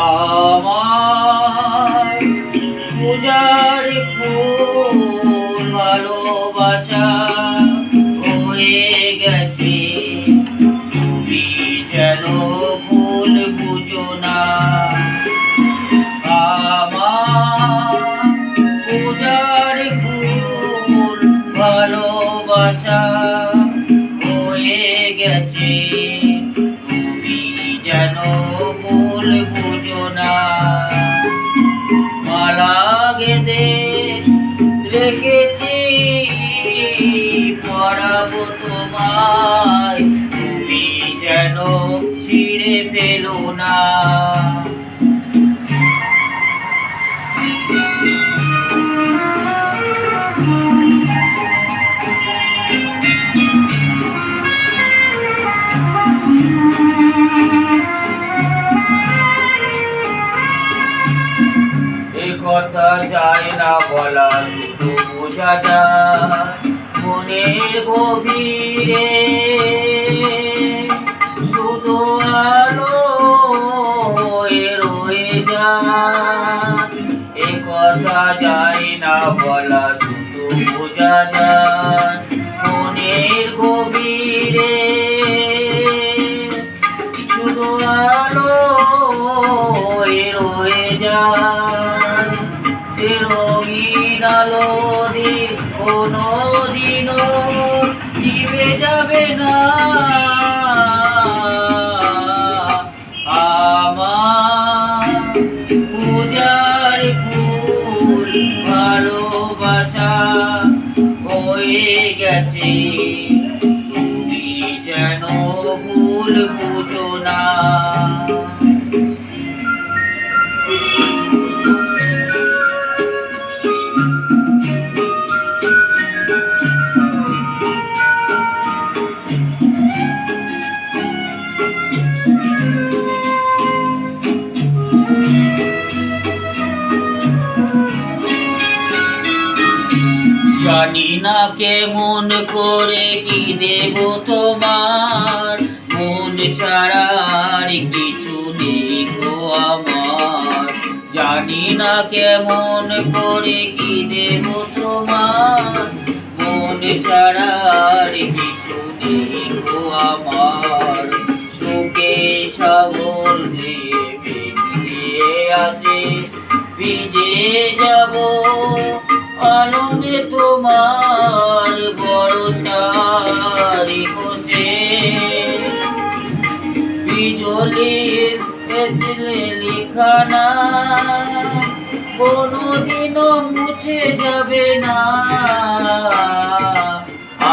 আমার পূজার ফুল ভালোবাসা হয়ে গেছে, তুমি যেন ভুল বুঝো না। আমার পূজার ফুল ভালোবাসা হয়ে গেছে, তুমি যেন ভুল বুঝো না। মালা গেঁথে রেখেছি পরাবো তোমায়, তুমি যেন ছিঁড়ে ফেলো না। কথা যায় না বলা, শুধু বোঝা যায় মনের গভীরে, শুধু আলো রয়ে যায়। এ কথা যায় না বলা, শুধু বোঝা যায় মনের গভীরে, শুধু আলো রয়ে যায়। রঙিন আলো দিয়ে কোনোদিনও নিভে যাবে না। আমার পূজার ফুল ভালোবাসা হয়ে গেছে, তুমি যেন ভুল বুঝো না। জানি না কেমন করে কি দেব তোমার, মন ছাড়া আর কিছু নেই গো আমার। জানি না কেমন করে কি দেব তোমার, মন ছাড়া আর কিছু নেই গো আমার। সুখে সাগর দিয়ে বেরিয়ে আসে, ভিজে যাব আনন্দে তোমার বরসারি কোষে। বিজলির লিখানা কোনোদিনও মুছে যাবে না।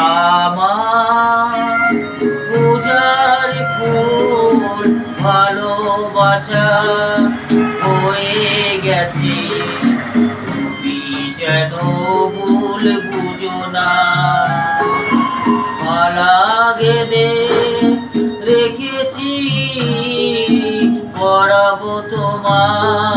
আমার পূজার ফুল ভালোবাসা হয়ে গেছে, যেন ভুল বুঝো না। মালা গেঁথে রেখেছি পরাবো তোমায়,